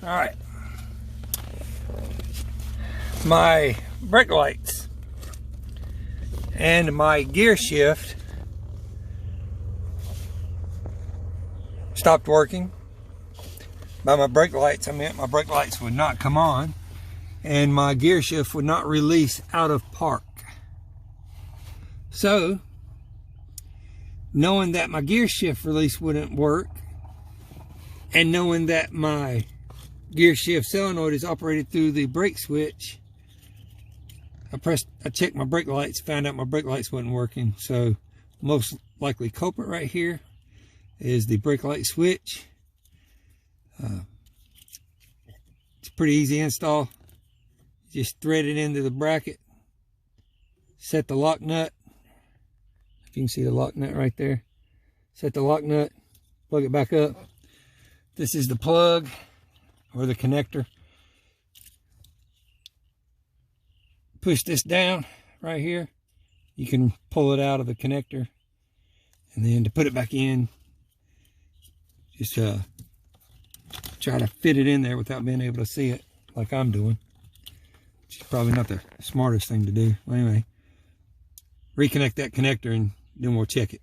All right, my brake lights and my gear shift stopped working. By my brake lights, I meant my brake lights would not come on and my gear shift would not release out of park. So, knowing that my gear shift release wouldn't work, and knowing that my gear shift solenoid is operated through the brake switch, I checked my brake lights, found out my brake lights wasn't working. So most likely culprit right here is the brake light switch. It's a pretty easy install. Just thread it into the bracket, set the lock nut. If you can see the lock nut right there. Set the lock nut, plug it back up. This is the plug or the connector. Push this down right here. You can pull it out of the connector. And then to put it back in, just try to fit it in there without being able to see it like I'm doing. Which is probably not the smartest thing to do. Well, anyway, reconnect that connector and then we'll check it.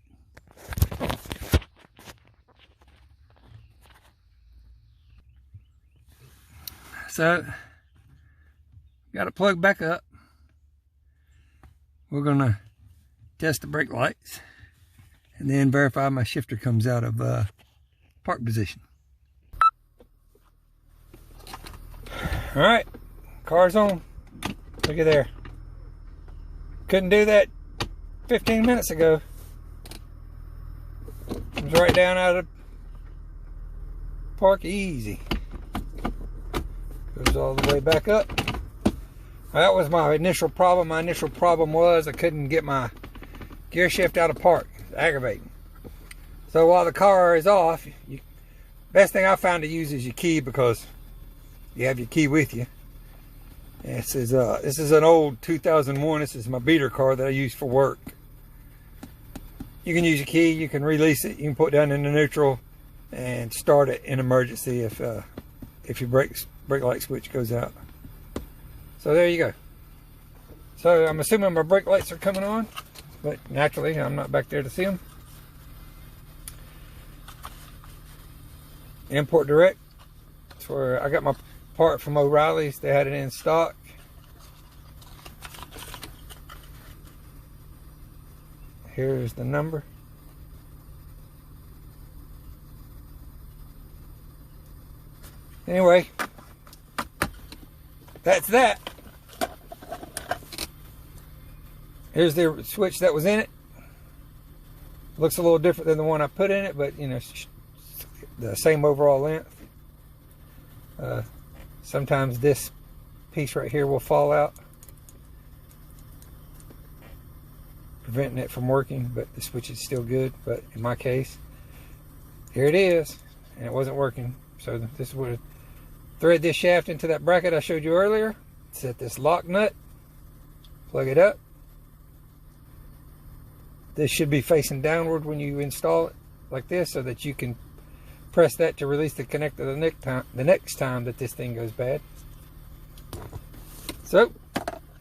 So, got it plugged back up. We're gonna test the brake lights and then verify my shifter comes out of park position. All right, car's on. Look at there. Couldn't do that 15 minutes ago. It was right down out of park easy. Goes all the way back up. That was my initial problem. My initial problem was I couldn't get my gear shift out of park. It's aggravating. So while the car is off, best thing I found to use is your key, because you have your key with you. This is an old 2001. This is my beater car that I use for work. You can use your key. You can release it. You can put it down into neutral and start it in emergency if your brake light switch goes out. So there you go. So I'm assuming my brake lights are coming on, but naturally I'm not back there to see them. Import direct. That's where I got my part from O'Reilly's. They had it in stock. Here's the number. Anyway, that's that. Here's the switch that was in it. Looks a little different than the one I put in it, but you know, the same overall length. Sometimes this piece right here will fall out, preventing it from working, but the switch is still good. But in my case, here it is, and it wasn't working. So this would thread this shaft into that bracket I showed you earlier. Set this lock nut, plug it up. This should be facing downward when you install it like this, so that you can press that to release the connector the next time that this thing goes bad. So,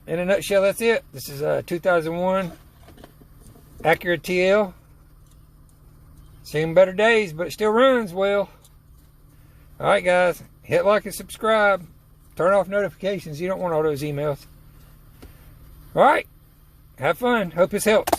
in a nutshell, that's it. This is a 2001 Acura TL. Seen better days, but it still runs well. Alright guys, hit like and subscribe. Turn off notifications. You don't want all those emails. Alright, have fun. Hope this helps.